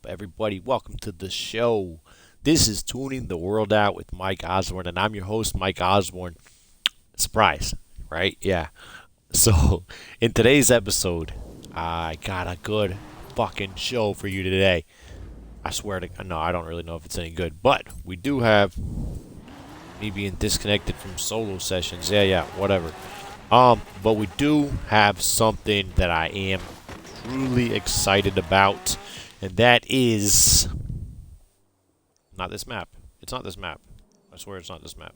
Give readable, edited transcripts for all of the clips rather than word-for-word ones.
everybody? Welcome to the show. This is Tuning the World Out with Mike Osborne, and I'm your host, Mike Osborne. Surprise, right? Yeah. So, in today's episode, I got a good fucking show for you today. I swear to no, I don't really know if it's any good, but we do have me being disconnected from solo sessions. Yeah, whatever. But we do have something that I am truly excited about, and that is not this map. It's not this map. I swear it's not this map.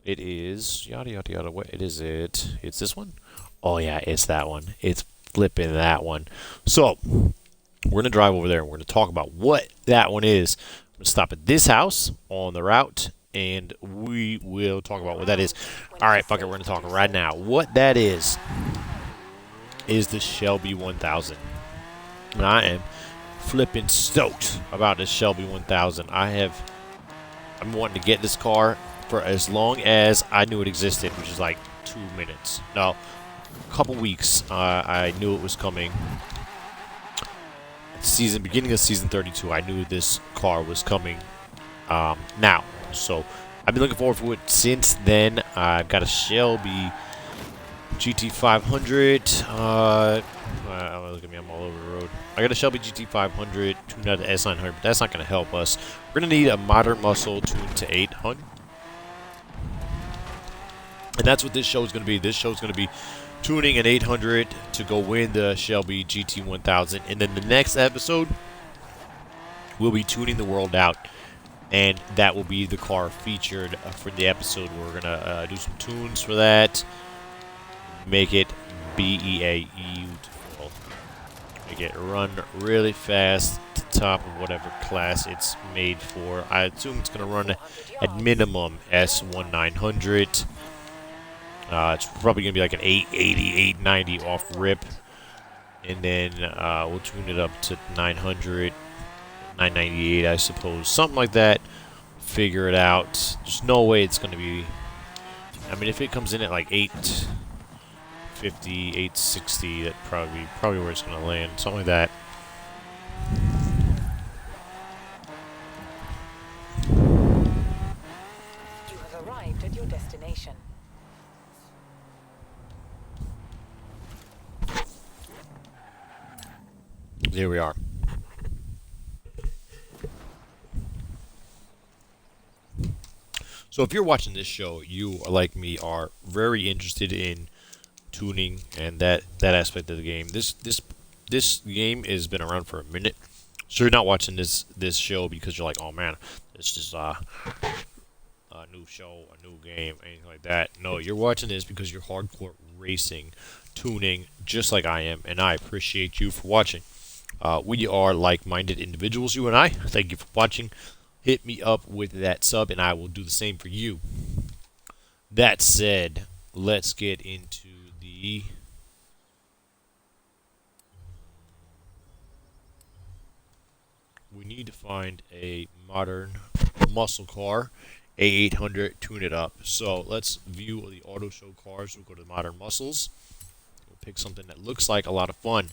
It is yada yada yada. What is it? It's this one? Oh yeah, it's that one. It's flipping that one. So we're gonna drive over there and we're gonna talk about what that one is. I'm gonna stop at this house on the route and we will talk about what that is. Alright, fuck it, we're gonna talk right now. What that is the Shelby 1000. And I am flipping stoked about this Shelby 1000. I've been wanting to get this car for as long as I knew it existed, which is like 2 minutes. No, a couple weeks. I knew it was coming. Beginning of season 32, I knew this car was coming now. So I've been looking forward to it since then. I've got a Shelby GT500. Look at me, I'm all over the road. I got a Shelby GT500 tuned out to S900, but that's not going to help us. We're going to need a modern muscle tuned to 800. And that's what this show is going to be. This show is going to be tuning an 800 to go win the Shelby GT1000. And then the next episode, we'll be tuning the world out. And that will be the car featured for the episode. We're going to do some tunes for that. Make it beautiful. Make it run really fast to the top of whatever class it's made for. I assume it's going to run at minimum S1900. It's probably going to be like an 880, 890 off rip. And then we'll tune it up to 900, 998, I suppose. Something like that. Figure it out. There's no way it's going to be... I mean, if it comes in at like 850, 860, that probably where it's going to land. Something like that. You have arrived at your destination. Here we are. So if you're watching this show, you, like me, are very interested in tuning and that aspect of the game. This game has been around for a minute. So you're not watching this show because you're like, oh man, this is a new show, a new game, anything like that. No, you're watching this because you're hardcore racing, tuning, just like I am, and I appreciate you for watching. We are like-minded individuals, you and I. Thank you for watching. Hit me up with that sub, and I will do the same for you. That said, let's get into the... We need to find a modern muscle car, A800, tune it up. So let's view the auto show cars. We'll go to the modern muscles. We'll pick something that looks like a lot of fun.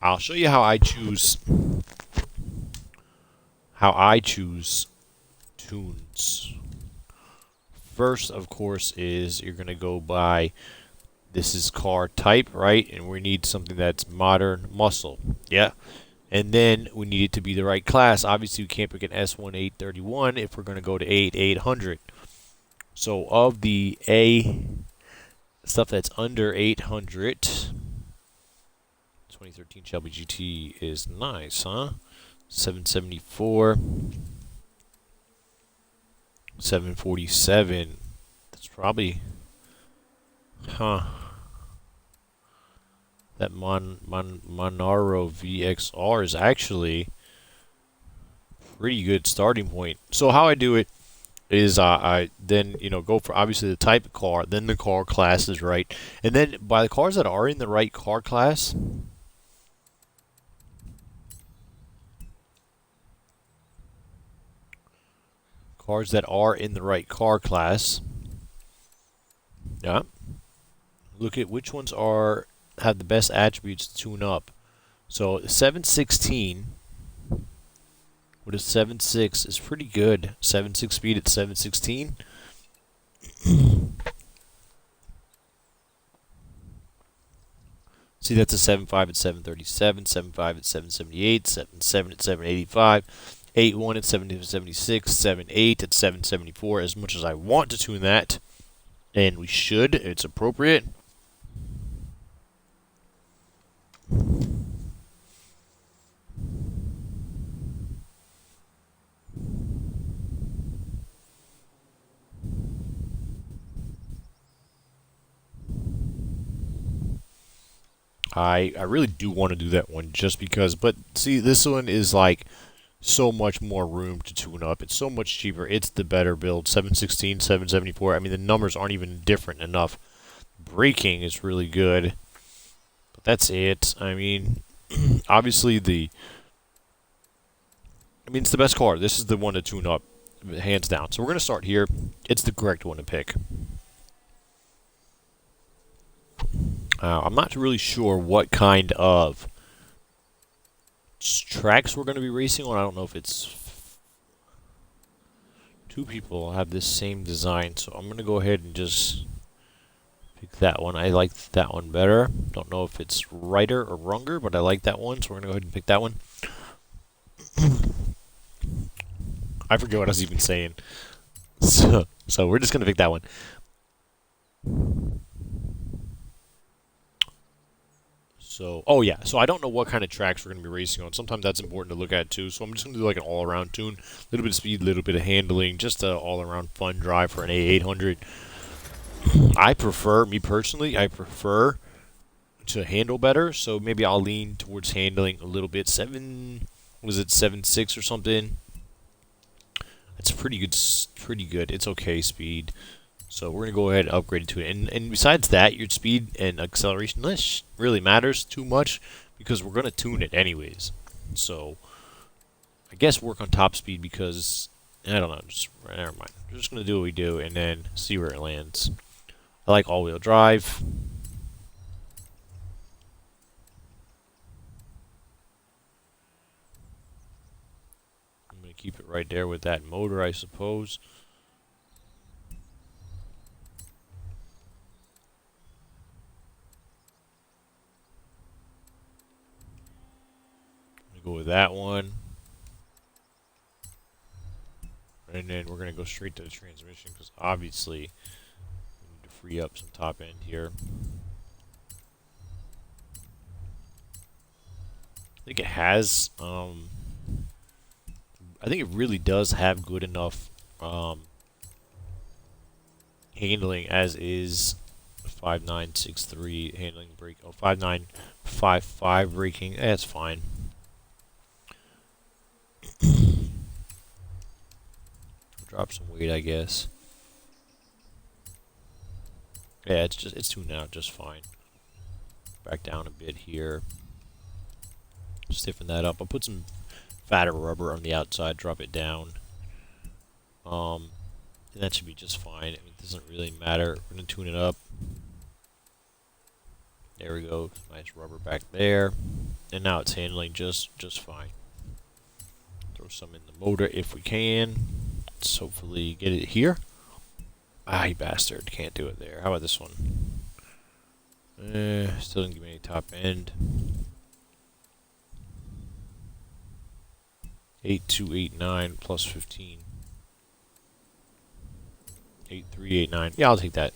I'll show you how I choose tunes. First, of course, is you're going to go by, this is car type, right? And we need something that's modern muscle. Yeah. And then we need it to be the right class. Obviously, we can't pick an S1831 if we're going to go to 8800. So of the A stuff that's under 800, 2013 Shelby GT is nice, huh? 774, 747. That's probably, that Monaro VXR is actually pretty good starting point. So how I do it is I then go for obviously the type of car, then the car class is right, and then by the cars that are in the right car class. Cars that are in the right car class. Yeah. Look at which ones have the best attributes to tune up. So 716 with a 7.6 is pretty good. 7.6 speed at 716. See, that's a 7.5 at 737, 7.5 at 778, 7.7 at 785, 8.1 at 776, 7.8 at 774. As much as I want to tune that, and we should, it's appropriate. I really do want to do that one just because, but see, this one is like so much more room to tune up. It's so much cheaper. It's the better build. 716, 774. I mean, the numbers aren't even different enough. Braking is really good, but that's it. I mean, obviously it's the best car. This is the one to tune up, hands down. So we're gonna start here. It's the correct one to pick. I'm not really sure what kind of tracks we're going to be racing on. I don't know if it's two people have this same design, so I'm going to go ahead and just pick that one. I like that one better. Don't know if it's righter or wronger, but I like that one, so we're going to go ahead and pick that one. I forget what I was even saying. So we're just going to pick that one. So, oh yeah, so I don't know what kind of tracks we're going to be racing on. Sometimes that's important to look at too. So I'm just going to do like an all-around tune. A little bit of speed, a little bit of handling. Just an all-around fun drive for an A800. Me personally, I prefer to handle better. So maybe I'll lean towards handling a little bit. 7.6 or something? It's pretty good. It's okay speed. So we're going to go ahead and upgrade it to it. And besides that, your speed and acceleration less really matters too much because we're going to tune it anyways. So I guess work on top speed because, I don't know, never mind. We're just going to do what we do and then see where it lands. I like all-wheel drive. I'm going to keep it right there with that motor, I suppose. Go with that one. And then we're going to go straight to the transmission because obviously we need to free up some top end here. I think it has, I think it really does have good enough handling as is. 5963 handling brake. Oh, 5955 braking. That's fine. Drop some weight, I guess. Yeah, it's tuned out just fine. Back down a bit here. Stiffen that up. I'll put some fatter rubber on the outside. Drop it down. And that should be just fine. I mean, it doesn't really matter. We're gonna tune it up. There we go. Nice rubber back there. And now it's handling just fine. Throw some in the motor if we can. Let's hopefully get it here. Ah, you bastard. Can't do it there. How about this one? Still didn't give me any top end. 8289 plus 15. 8389. Yeah, I'll take that.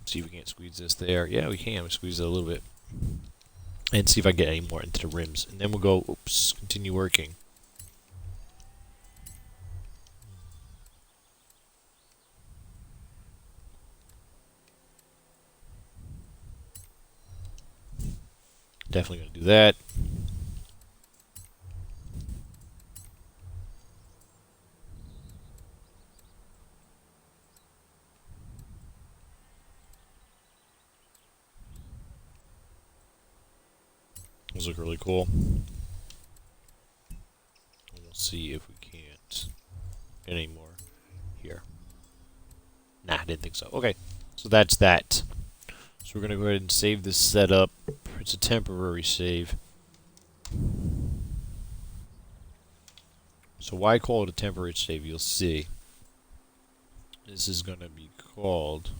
See if we can't squeeze this there. Yeah, we can. We squeeze it a little bit. And see if I get any more into the rims. And then we'll go, oops, continue working. Definitely going to do that. Those look really cool. And we'll see if we can't get any more here. Nah, I didn't think so. Okay, so that's that. So we're going to go ahead and save this setup. It's a temporary save. So why call it a temporary save? You'll see. This is going to be called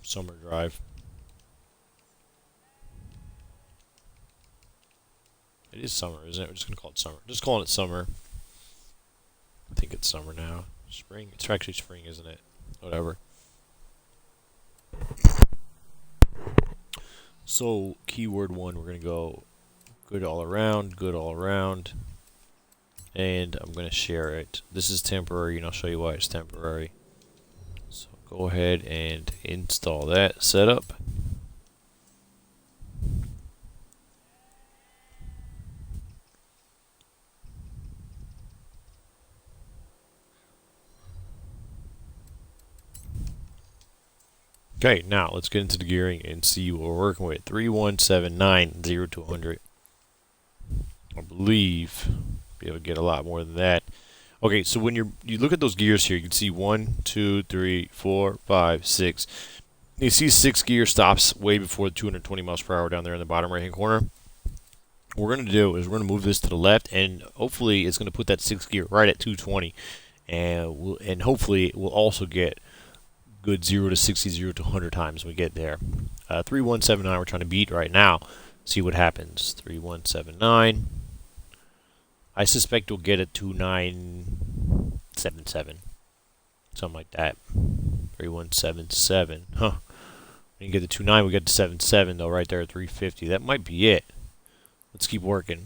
summer drive. It is summer, isn't it? We're just going to call it summer. Just calling it summer. I think it's summer now. Spring. It's actually spring, isn't it? Whatever. So, keyword 1, we're going to go good all around, good all around. And I'm going to share it. This is temporary, and I'll show you why it's temporary. So, go ahead and install that setup. Okay, now let's get into the gearing and see what we're working with. 3179, 0 to 100. I believe be able to get a lot more than that. Okay, so when you look at those gears here, you can see 1, 2, 3, 4, 5, 6. You see 6 gear stops way before the 220 miles per hour down there in the bottom right hand corner. What we're going to do is we're going to move this to the left, and hopefully it's going to put that 6 gear right at 220, and hopefully we'll also get good 0 to 60, 0 to 100 times when we get there. 3179 we're trying to beat right now. See what happens. 3179. I suspect we'll get a 2977. Something like that. 3177. Huh. When you get to 29, we get to 77 though, right there at 350. That might be it. Let's keep working.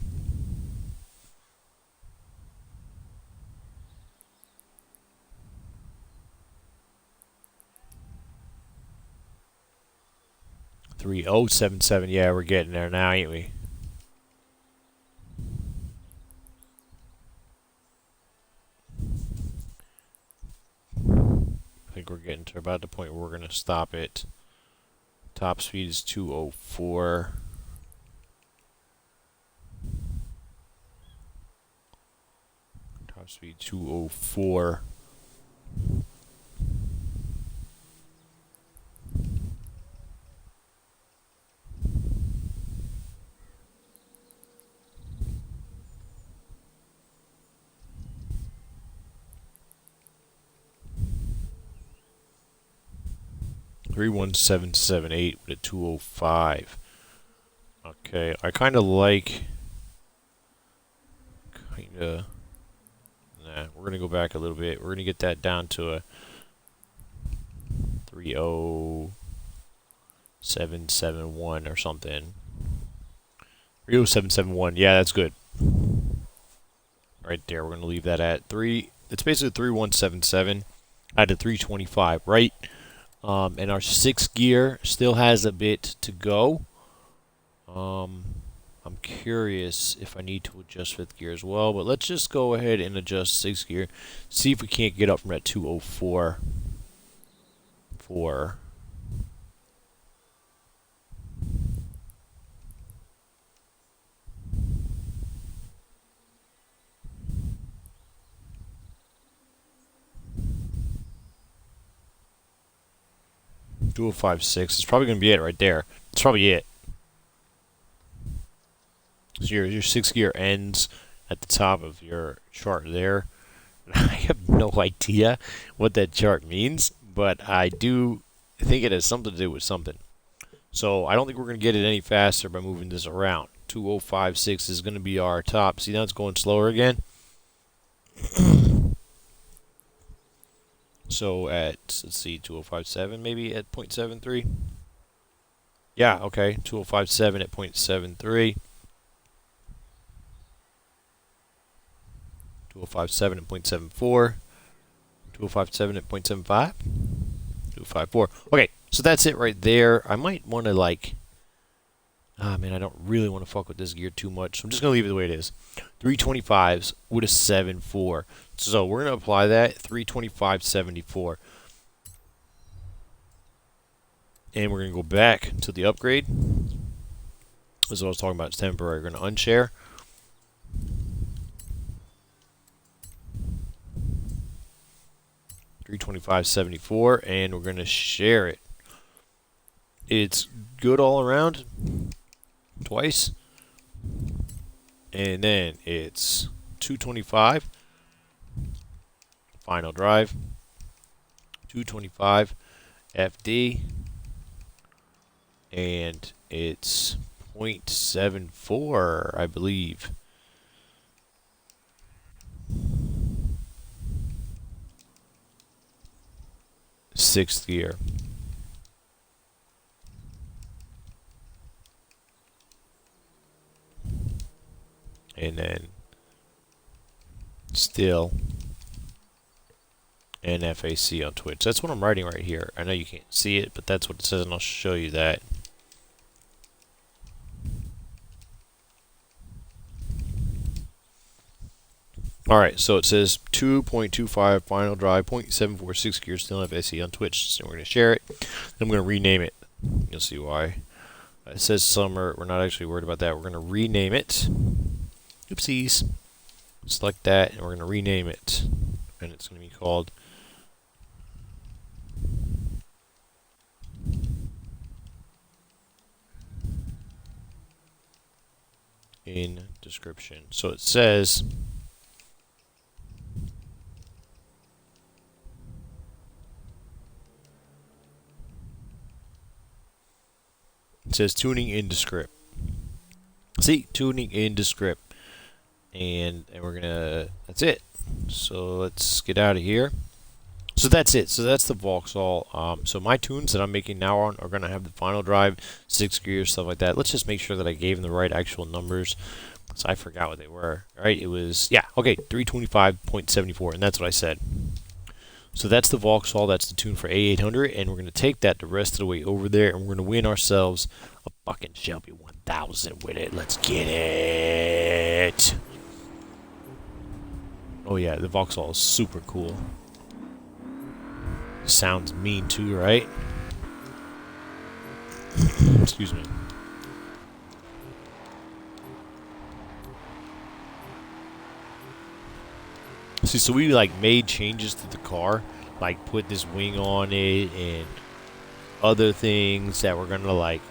Three oh 77. Yeah, we're getting there now, ain't we? I think we're getting to about the point where we're going to stop it. Top speed is 204. Top speed 204. Three 1778 with a 205. Okay, I kind of like. Nah, we're gonna go back a little bit. We're gonna get that down to a 30771 or something. 30771. Yeah, that's good. Right there. We're gonna leave that at 3. It's basically 3177 out of 325, right? And our 6 gear still has a bit to go. I'm curious if I need to adjust 5th gear as well, but let's just go ahead and adjust 6th gear. See if we can't get up from that 204. 4. Dual 5.6. It's probably going to be it right there. It's probably it. So your 6th gear ends at the top of your chart there. I have no idea what that chart means, but I do think it has something to do with something. So I don't think we're going to get it any faster by moving this around. 2056 is going to be our top. See, now it's going slower again. So at, let's see, 2057 maybe at 0.73. Yeah, okay, 2057 at 0.73. 2057 at 0.74. 2057 at 0.75. 254. Okay, so that's it right there. I might want to like... Ah, man, I don't really want to fuck with this gear too much. So I'm just going to leave it the way it is. 325s with a 7.4. So we're going to apply that. 325.74. And we're going to go back to the upgrade. This is what I was talking about. It's temporary. We're going to unshare. $325.74, and we're going to share it. It's good all around. twice. And then it's 225 final drive, 225 FD, and it's 0.74, I believe. Sixth gear. And then StillNFAC on Twitch. That's what I'm writing right here. I know you can't see it, but that's what it says, and I'll show you that. Alright, so it says 2.25 final drive, 0.746 gears, StillNFAC on Twitch. So we're going to share it. Then I'm going to rename it. You'll see why. It says summer. We're not actually worried about that. We're going to rename it. Oopsies. Select that, and we're going to rename it. And it's going to be called in description. So it says tuning into script. See, tuning into script. And we're gonna, that's it. So let's get out of here. So that's it. So that's the Vauxhall. So my tunes that I'm making now on are gonna have the final drive, 6 gears, stuff like that. Let's just make sure that I gave them the right actual numbers. So I forgot what they were. All right, it was, yeah, okay, 325.74, and that's what I said. So that's the Vauxhall. That's the tune for A800, and we're gonna take that the rest of the way over there, and we're gonna win ourselves a fucking Shelby 1000 with it. Let's get it. Oh yeah, the Vauxhall is super cool. Sounds mean too, right? Excuse me. See, so we like made changes to the car, like put this wing on it and other things that were gonna like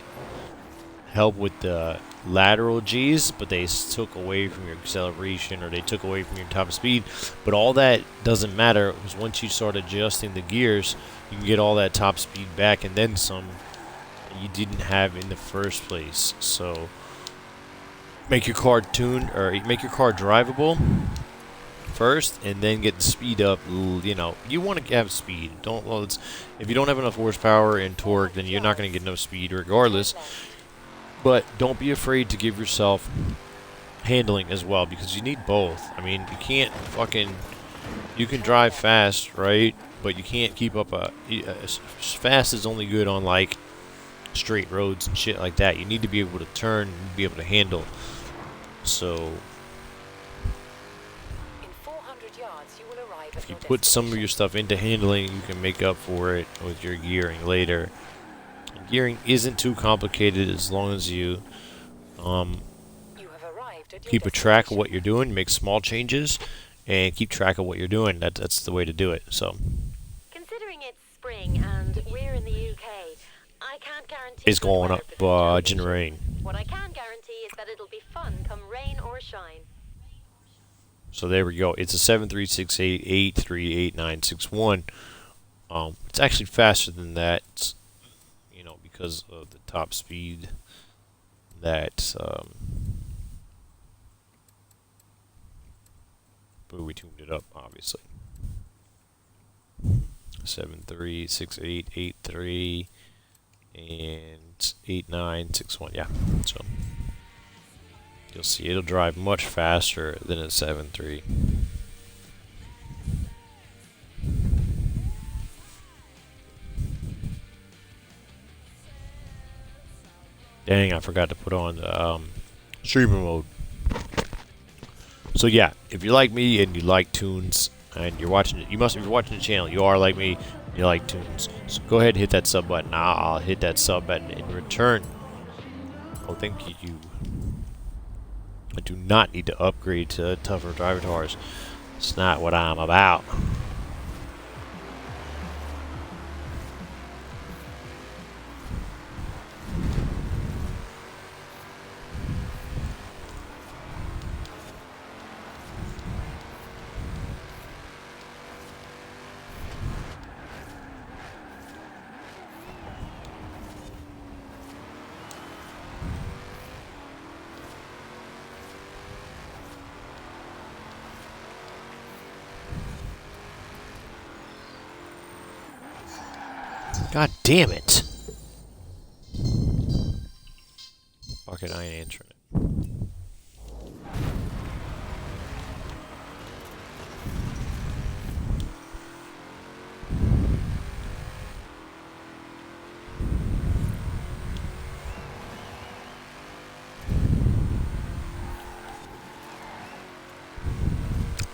help with the lateral G's, but they took away from your acceleration or they took away from your top speed. But all that doesn't matter, because once you start adjusting the gears, you can get all that top speed back and then some you didn't have in the first place. So make your car tuned, or make your car drivable first, and then get the speed up. You know, you want to have speed. If you don't have enough horsepower and torque, then you're not going to get enough speed regardless. But don't be afraid to give yourself handling as well, because you need both. I mean, you can't you can drive fast, right? But you can't keep up fast is only good on like straight roads and shit like that. You need to be able to turn and be able to handle. So In 400 yards, you will arrive if at you your put some of destination. your stuff into handling, you can make up for it with your gearing later. Gearing isn't too complicated as long as you You have arrived at your keep a track of destination. what you're doing, make small changes, and keep track of what you're doing. That's the way to do it. So Considering it's spring and we're in the UK, I can't guarantee it's good going weather up for this generating. What I can guarantee is that it'll be fun come rain or shine. So there we go. It's a 7368838961. It's actually faster than that, you know, because of the top speed that but we tuned it up, obviously. 736883 and 8961. Yeah. So you'll see it'll drive much faster than a 7.3. Dang, I forgot to put on the streamer mode. So yeah, if you're like me and you like tunes and you're watching it, if you're watching the channel, you are like me, and you like tunes. So go ahead and hit that sub button. I'll hit that sub button in return. Oh, thank you. I do not need to upgrade to tougher driver cars. It's not what I'm about. God damn it. Fuck it, I ain't answering it.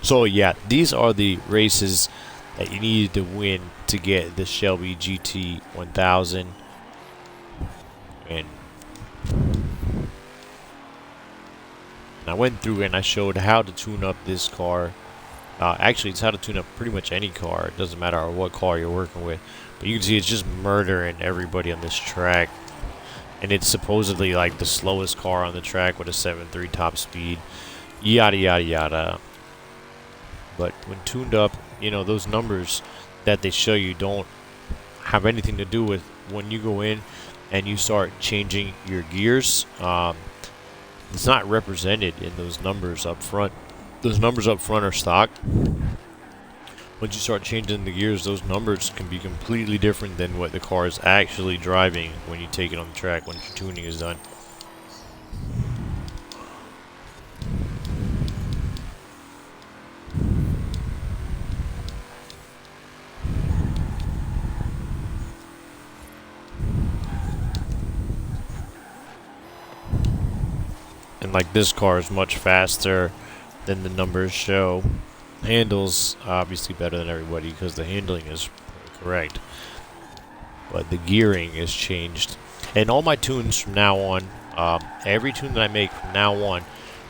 So yeah, these are the races that you needed to win to get the Shelby GT 1000. And I went through and I showed how to tune up this car. Actually, it's how to tune up pretty much any car. It doesn't matter what car you're working with. But you can see it's just murdering everybody on this track. And it's supposedly like the slowest car on the track with a 7.3 top speed. Yada, yada, yada. But when tuned up, you know, those numbers that they show you don't have anything to do with when you go in and you start changing your gears. It's not represented in those numbers up front. Those numbers up front are stock. Once you start changing the gears, those numbers can be completely different than what the car is actually driving when you take it on the track, once your tuning is done. And like this car is much faster than the numbers show. Handles obviously better than everybody because the handling is correct, but the gearing is changed. And all my tunes from now on, every tune that I make from now on,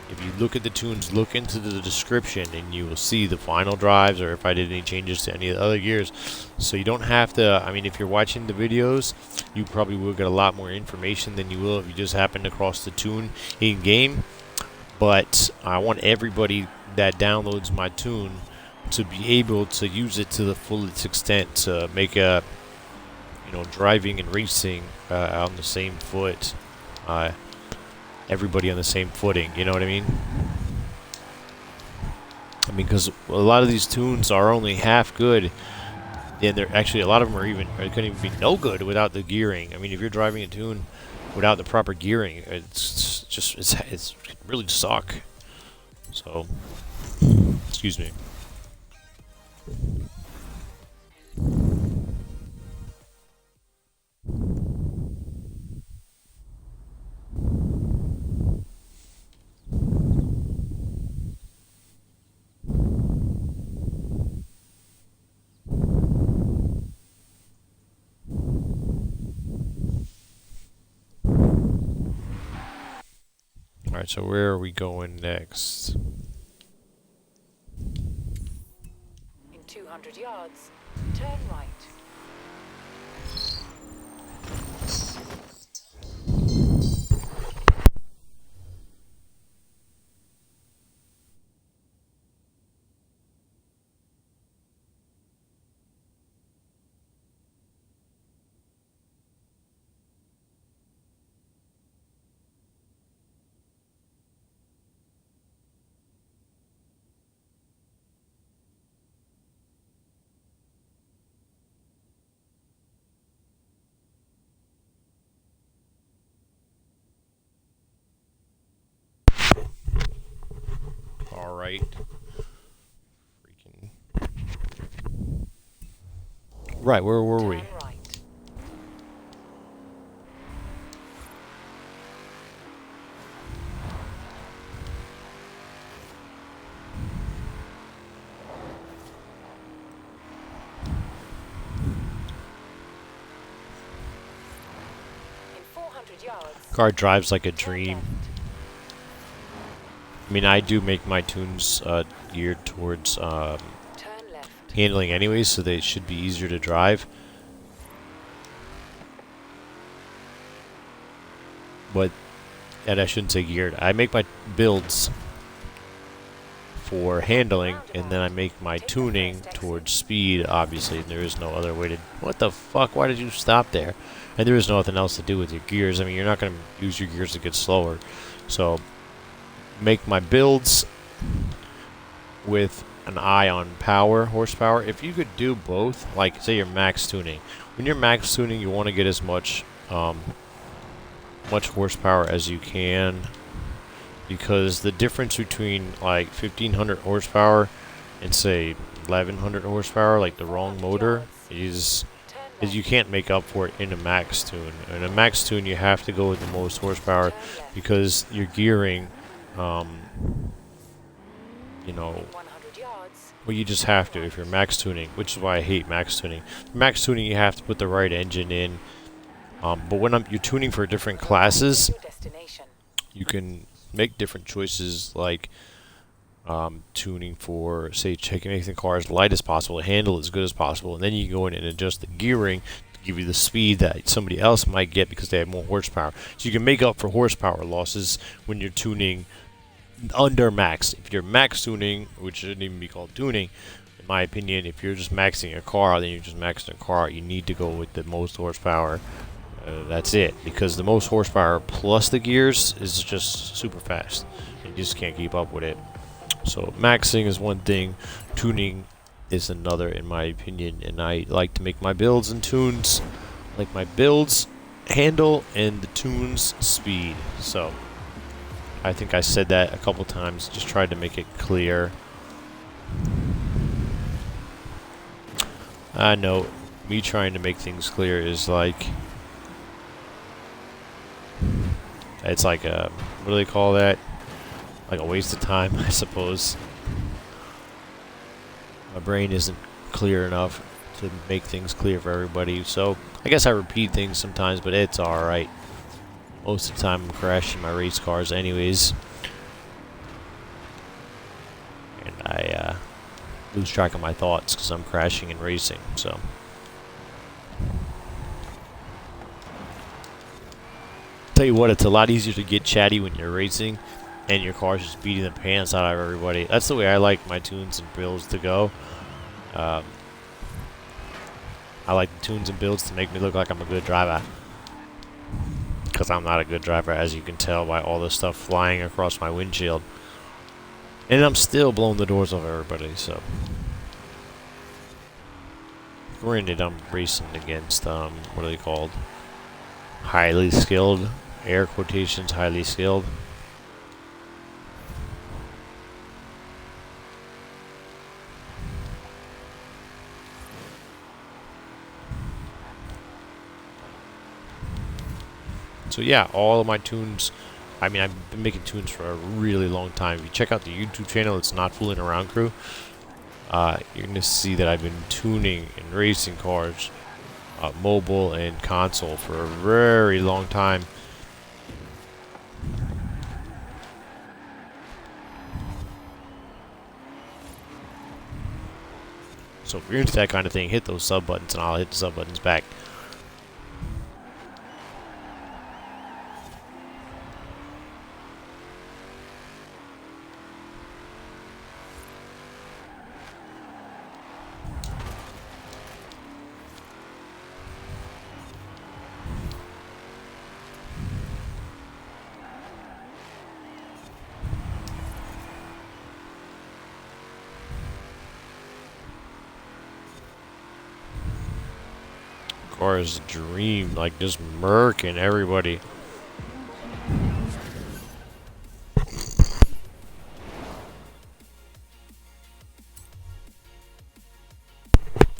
if you look at the tunes, look into the description and you will see the final drives or if I did any changes to any of the other gears. So you don't have to, I mean, if you're watching the videos, you probably will get a lot more information than you will if you just happen to cross the tune in game. But I want everybody that downloads my tune to be able to use it to the fullest extent to make a, you know, driving and racing on the same foot. Everybody on the same footing, you know what I mean? I mean, because a lot of these tunes are only half good, and they're actually, a lot of them are even, couldn't even be no good without the gearing. I mean, if you're driving a tune without the proper gearing, it's just, it's really suck. So, excuse me. Alright, so where are we going next? In 200 yards, turn right. Alright. Freaking. Right, where were we? Turn right. In 400 yards, Car drives like a turn dream. left. I mean, I do make my tunes geared towards Turn left. handling anyways, so they should be easier to drive. But, and I shouldn't say geared. I make my builds for handling, and then I make my tuning towards speed, obviously, and there is no other way to... What the fuck? Why did you stop there? And there is nothing else to do with your gears. I mean, you're not going to use your gears to get slower. So, make my builds with an eye on power, horsepower. If you could do both, like say you're max tuning. When you're max tuning, you want to get as much much horsepower as you can, because the difference between like 1500 horsepower and say 1100 horsepower, like the wrong motor, is you can't make up for it in a max tune. In a max tune, you have to go with the most horsepower because your gearing, you know, 100 yards. well, you just have to if you're max tuning, which is why I hate max tuning. Max tuning, you have to put the right engine in. But when you're tuning for different classes, Your destination. you can make different choices, like tuning for, say, making the car as light as possible, handle as good as possible, and then you can go in and adjust the gearing to give you the speed that somebody else might get because they have more horsepower. So you can make up for horsepower losses when you're tuning under max. If you're max tuning, which shouldn't even be called tuning, in my opinion, if you're just maxing a car, then you're just maxing a car. You need to go with the most horsepower. That's it, because the most horsepower plus the gears is just super fast. You just can't keep up with it. So maxing is one thing, tuning is another, in my opinion. And I like to make my builds and tunes, like my builds handle and the tunes speed. So I think I said that a couple times, just tried to make it clear. I know me trying to make things clear is like, it's like a, what do they call that? Like a waste of time, I suppose. My brain isn't clear enough to make things clear for everybody, so I guess I repeat things sometimes, but it's alright. Most of the time I'm crashing my race cars anyways. And I lose track of my thoughts because I'm crashing and racing, so. Tell you what, it's a lot easier to get chatty when you're racing and your car's just beating the pants out of everybody. That's the way I like my tunes and builds to go. I like the tunes and builds to make me look like I'm a good driver, because I'm not a good driver, as you can tell by all the stuff flying across my windshield. And I'm still blowing the doors off everybody, so. Granted, I'm racing against, what are they called? Highly skilled. Air quotations, highly skilled. So yeah, all of my tunes, I mean, I've been making tunes for a really long time. If you check out the YouTube channel, it's NotFooling AroundCrew. You're going to see that I've been tuning and racing cars, mobile and console, for a very long time. So if you're into that kind of thing, hit those sub buttons and I'll hit the sub buttons back. Car is a dream, like just murking everybody.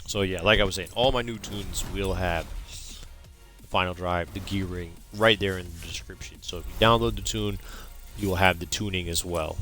So yeah, like I was saying, all my new tunes will have the final drive, the gearing, right there in the description. So if you download the tune, you will have the tuning as well.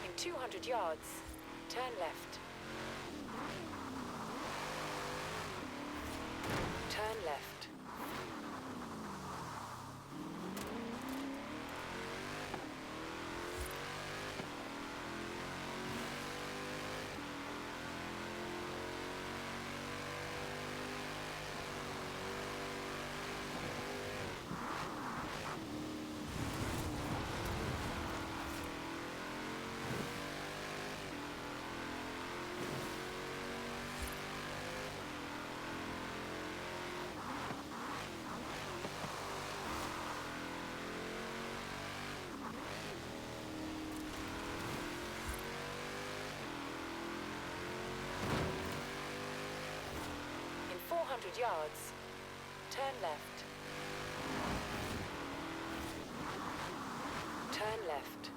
In 200 yards, turn left. Turn left. 200 yards, turn left. Turn left.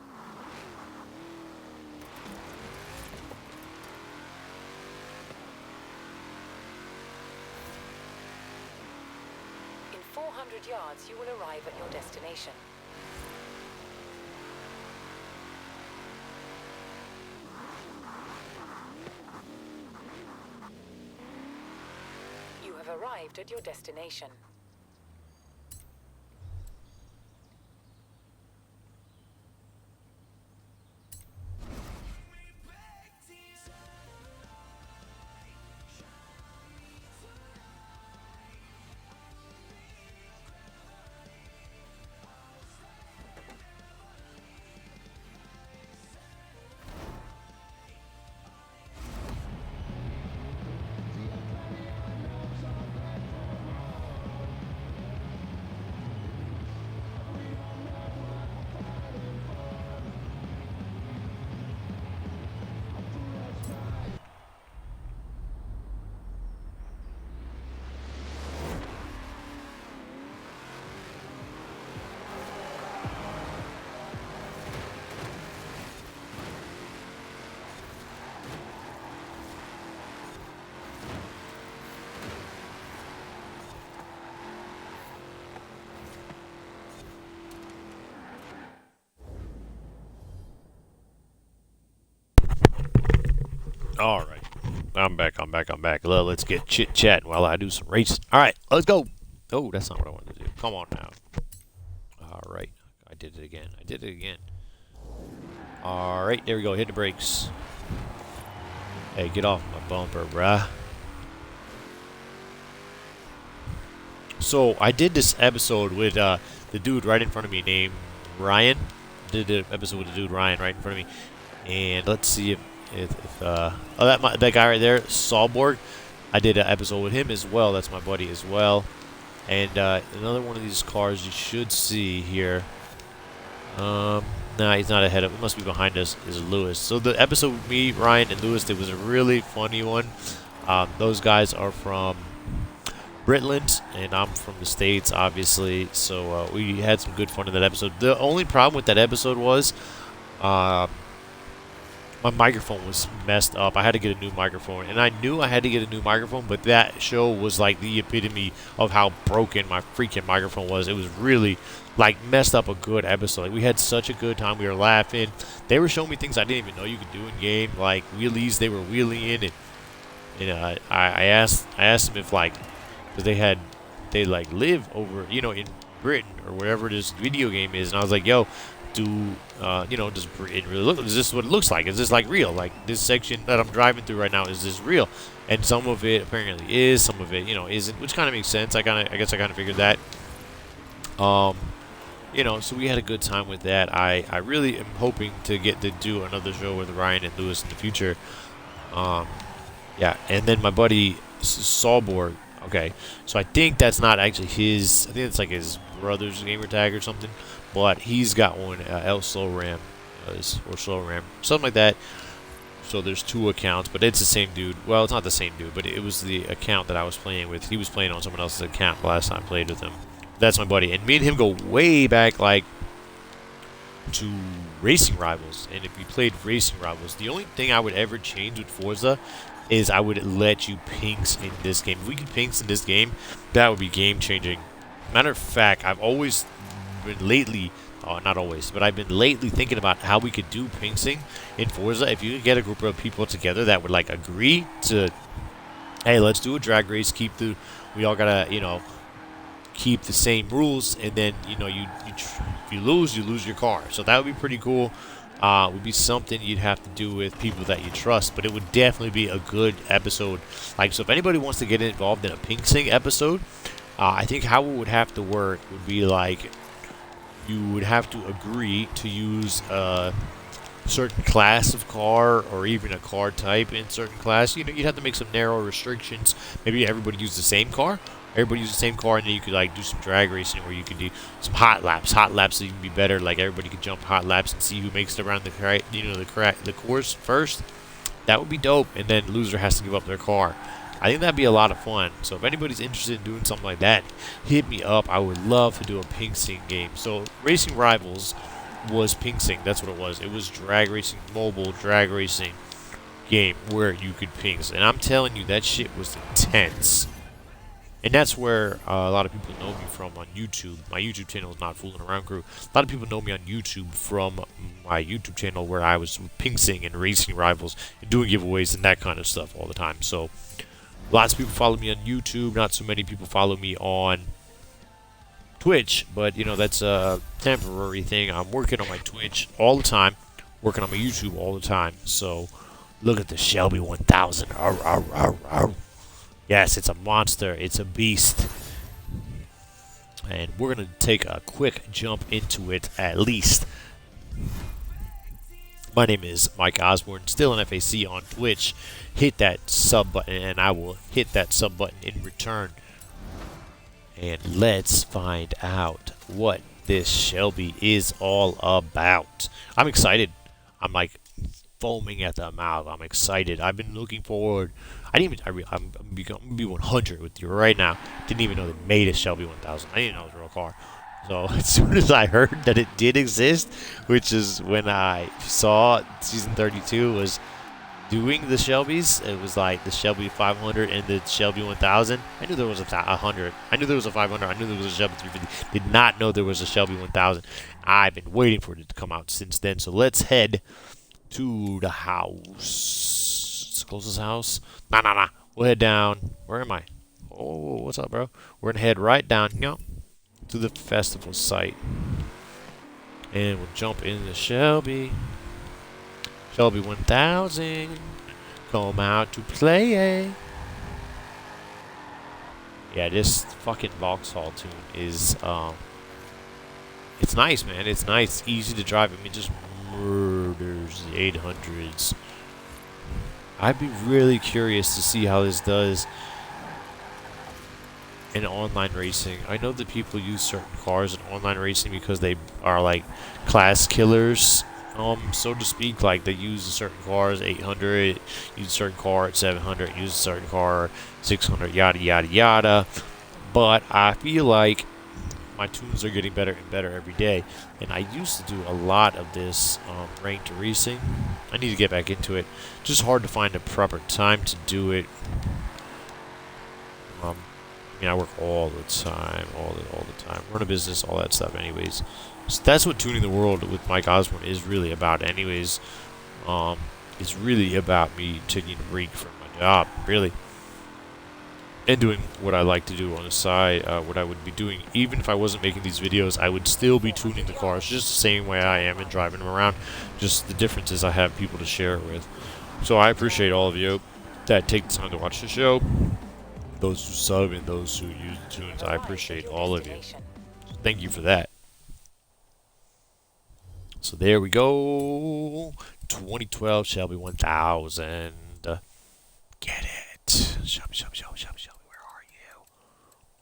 In 400 yards, you will arrive at your destination. You have arrived at your destination. All right. I'm back. Well, let's get chit-chatting while I do some racing. All right, let's go. Oh, that's not what I wanted to do. Come on now. All right. I did it again. All right, there we go. Hit the brakes. Hey, get off my bumper, bruh. So, I did this episode with the dude right in front of me named Ryan. Did the episode with the dude Ryan right in front of me. And let's see if that guy right there, Solborg, I did an episode with him as well. That's my buddy as well. And another one of these cars you should see here. Nah, he's not ahead of. It must be behind us. Is Lewis. So the episode with me, Ryan, and Lewis, it was a really funny one. Those guys are from Britland, and I'm from the States, obviously. So we had some good fun in that episode. The only problem with that episode was my microphone was messed up. I had to get a new microphone, and I knew I had to get a new microphone, but that show was like the epitome of how broken my freaking microphone was. It was really like messed up a good episode. Like, we had such a good time. We were laughing. They were showing me things I didn't even know you could do in game, like wheelies they were wheeling in, and I asked them if, like, because they like live over, in Britain or wherever this video game is, and I was like, yo, does it really look? Is this what it looks like? Is this like real? Like, this section that I'm driving through right now, is this real? And some of it apparently is, some of it, isn't, which kind of makes sense. I guess I kind of figured that. So we had a good time with that. I really am hoping to get to do another show with Ryan and Lewis in the future. Yeah, and then my buddy Solborg. Okay, so I think that's not actually his. I think it's like his brother's gamer tag or something. But he's got one, L Slow Ram, or Slow Ram, something like that. So there's two accounts, but it's the same dude. Well, it's not the same dude, but it was the account that I was playing with. He was playing on someone else's account last time I played with him. That's my buddy, and me and him go way back, like, to Racing Rivals. And if we played Racing Rivals, the only thing I would ever change with Forza is I would let you pinks in this game. If we could pinks in this game, that would be game changing. Matter of fact, I've always been lately, not always, but I've been lately thinking about how we could do pinksing in Forza. If you could get a group of people together that would, like, agree to, hey, let's do a drag race, we all gotta, keep the same rules, and then, if you lose, you lose your car. So that would be pretty cool. Would be something you'd have to do with people that you trust, but it would definitely be a good episode. Like, so if anybody wants to get involved in a pinksing episode, I think how it would have to work would be like, you would have to agree to use a certain class of car, or even a car type in certain class. You'd have to make some narrow restrictions. Maybe everybody use the same car. Everybody use the same car, and then you could, like, do some drag racing where you could do some hot laps. Hot laps so you can be better. Like, everybody could jump hot laps and see who makes it around the course first. That would be dope. And then loser has to give up their car. I think that'd be a lot of fun. So if anybody's interested in doing something like that, hit me up. I would love to do a ping sing game. So Racing Rivals was ping sing. That's what it was. It was drag racing, mobile drag racing game where you could ping. And I'm telling you, that shit was intense. And that's where a lot of people know me from on YouTube. My YouTube channel is NotFooling AroundCrew. A lot of people know me on YouTube from my YouTube channel where I was ping sing and racing rivals and doing giveaways and that kind of stuff all the time. So lots of people follow me on YouTube. Not so many people follow me on Twitch, but you know, that's a temporary thing. I'm working on my Twitch all the time, working on my YouTube all the time. So look at the Shelby 1000. Arr, arr, arr, arr. Yes, it's a monster. It's a beast. And we're going to take a quick jump into it at least. My name is Mike Osborne, StillNFAC on Twitch. Hit that sub button and I will hit that sub button in return. And let's find out what this Shelby is all about. I'm excited. I'm like foaming at the mouth. I'm excited. I've been looking forward. I'm gonna be 100 with you right now. Didn't even know they made a Shelby 1000. I didn't know it was a real car. So as soon as I heard that it did exist, which is when I saw season 32 was doing the Shelbys, it was like the Shelby 500 and the Shelby 1000. I knew there was a 100. I knew there was a 500. I knew there was a Shelby 350. Did not know there was a Shelby 1000. I've been waiting for it to come out since then. So let's head to the house. It's the closest house. Nah. We'll head down. Where am I? Oh, what's up, bro? We're gonna head right down, to the festival site, and we'll jump in the Shelby 1000. Come out to play. Yeah, this fucking Vauxhall tune is it's nice, man. It's nice. It's easy to drive. I mean, just murders the 800s. I'd be really curious to see how this does in online racing. I know that people use certain cars in online racing because they are like class killers, so to speak. Like they use a certain car as 800, use a certain car at 700, use a certain car at 600, yada yada yada. But I feel like my tunes are getting better and better every day, and I used to do a lot of this ranked racing. I need to get back into it. Just hard to find a proper time to do it. I work all the time, all the time. Run a business, all that stuff. Anyways, so that's what Tuning the World with Mike Osborne is really about. Anyways, it's really about me taking a break from my job, really, and doing what I like to do on the side. What I would be doing, even if I wasn't making these videos, I would still be tuning the cars just the same way I am and driving them around. Just the difference is I have people to share it with. So I appreciate all of you that take the time to watch the show. Those who sub and those who use the tunes, I appreciate all of you. Thank you for that. So there we go. 2012 Shelby 1000. Get it. Shelby, where are you?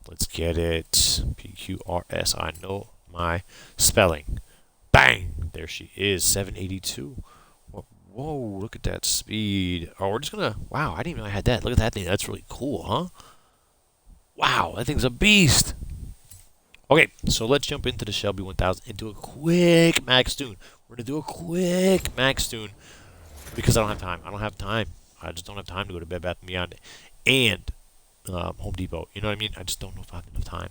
Let's get it. PQRS. I know my spelling. Bang! There she is. 782. Whoa, look at that speed. Oh, we're just gonna... Wow, I didn't even know I had that. Look at that thing. That's really cool, huh? Wow, that thing's a beast. Okay, so let's jump into the Shelby 1000 and do a quick max tune. We're going to do a quick max tune because I don't have time. I don't have time. I just don't have time to go to Bed Bath & Beyond and Home Depot. You know what I mean? I just don't know if I have enough time.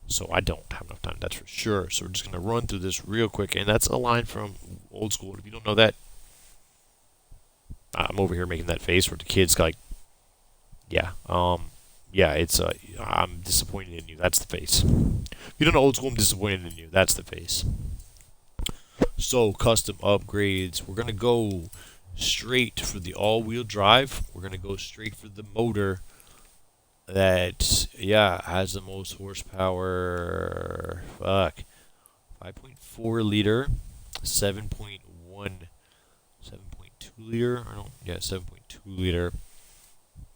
So I don't have enough time, that's for sure. So we're just going to run through this real quick. And that's a line from Old School. If you don't know that, I'm over here making that face where the kid's like, yeah, it's I'm disappointed in you. That's the face. If you don't know Old School, I'm disappointed in you. That's the face. So custom upgrades. We're gonna go straight for the all-wheel drive. We're gonna go straight for the motor that has the most horsepower. Fuck, 5.4 liter, 7.1. 7.2 liter. 7.2 liter.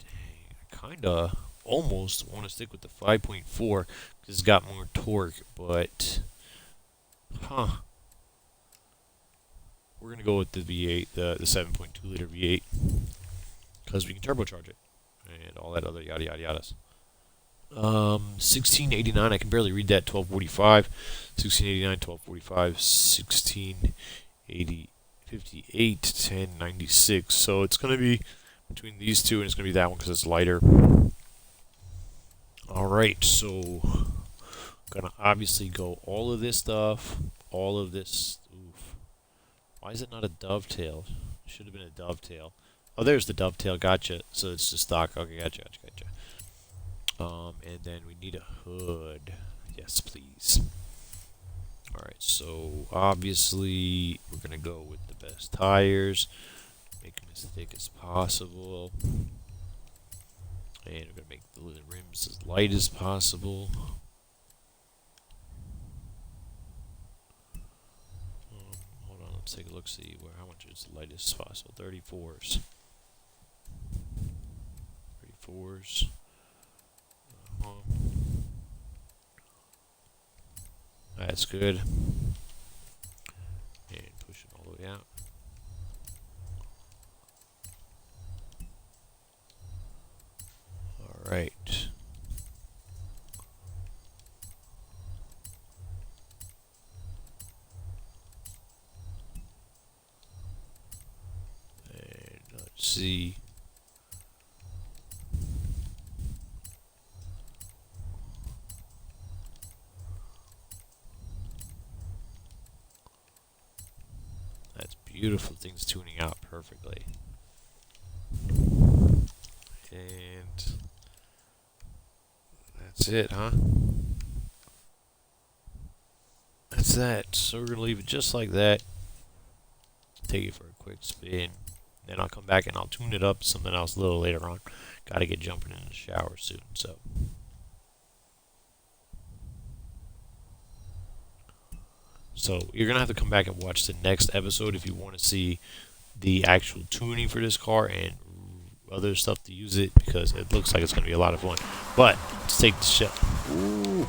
Dang, I kinda almost want to stick with the 5.4 because it's got more torque, but we're gonna go with the V8, the 7.2 liter V8, because we can turbocharge it. and all that other yada yada yadas. 1689. I can barely read that. 1245. 1689. 1245. 1680. 58. 1096. So it's gonna be between these two, and it's gonna be that one because it's lighter. All right. So gonna obviously go all of this stuff, all of this. Oof. Why is it not a dovetail? Should have been a dovetail. Oh, there's the dovetail. Gotcha. So it's the stock. Okay, gotcha. And then we need a hood. Yes, please. All right. So obviously we're gonna go with the best tires. Make them as thick as possible. And we're gonna make the rims as light as possible. Hold on, let's take a look, see how much is the lightest possible. 34s. 34s. That's good. And push it all the way out. Alright. And let's see. That's beautiful. Things tuning out perfectly. And that's it, huh? That's that. So we're going to leave it just like that. Take it for a quick spin. Then I'll come back and I'll tune it up to something else a little later on. Got to get jumping in the shower soon, so. So you're going to have to come back and watch the next episode if you want to see the actual tuning for this car and other stuff to use it, because it looks like it's going to be a lot of fun. But let's take the shell. Ooh.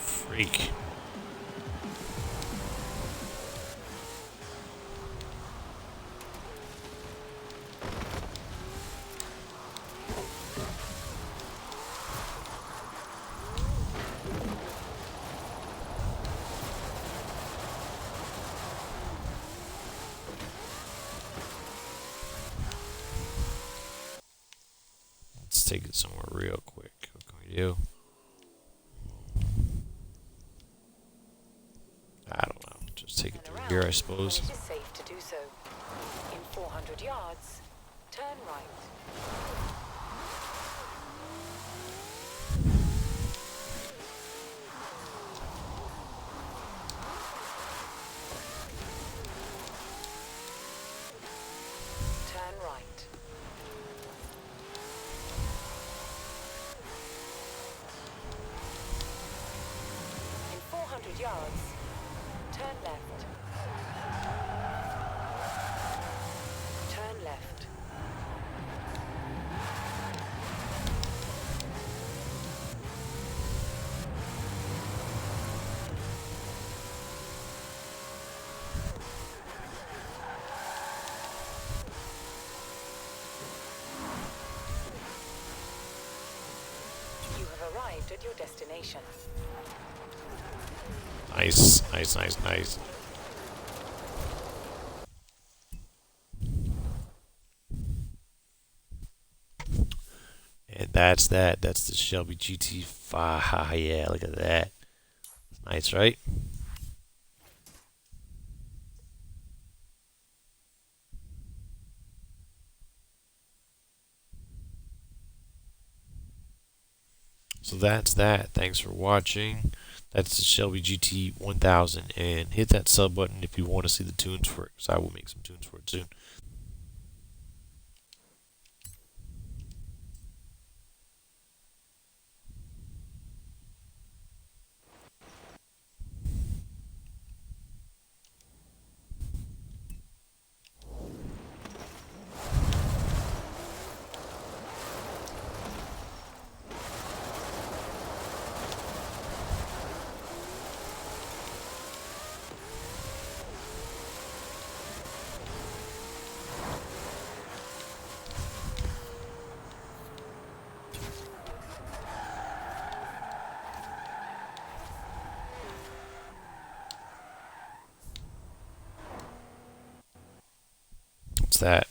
Freak. Let's take it somewhere real quick. What can we do? I don't know. Just take it through here, I suppose. It is safe to do so. In 400 yards, turn right. Turn right. In 400 yards, turn left. Turn left. You have arrived at your destination. Nice, nice, nice, nice. And that's that. That's the Shelby GT5. Yeah, look at that. Nice, right? So that's that. Thanks for watching. That's the Shelby GT1000. And hit that sub button if you want to see the tunes for it, because I will make some tunes for it soon. that.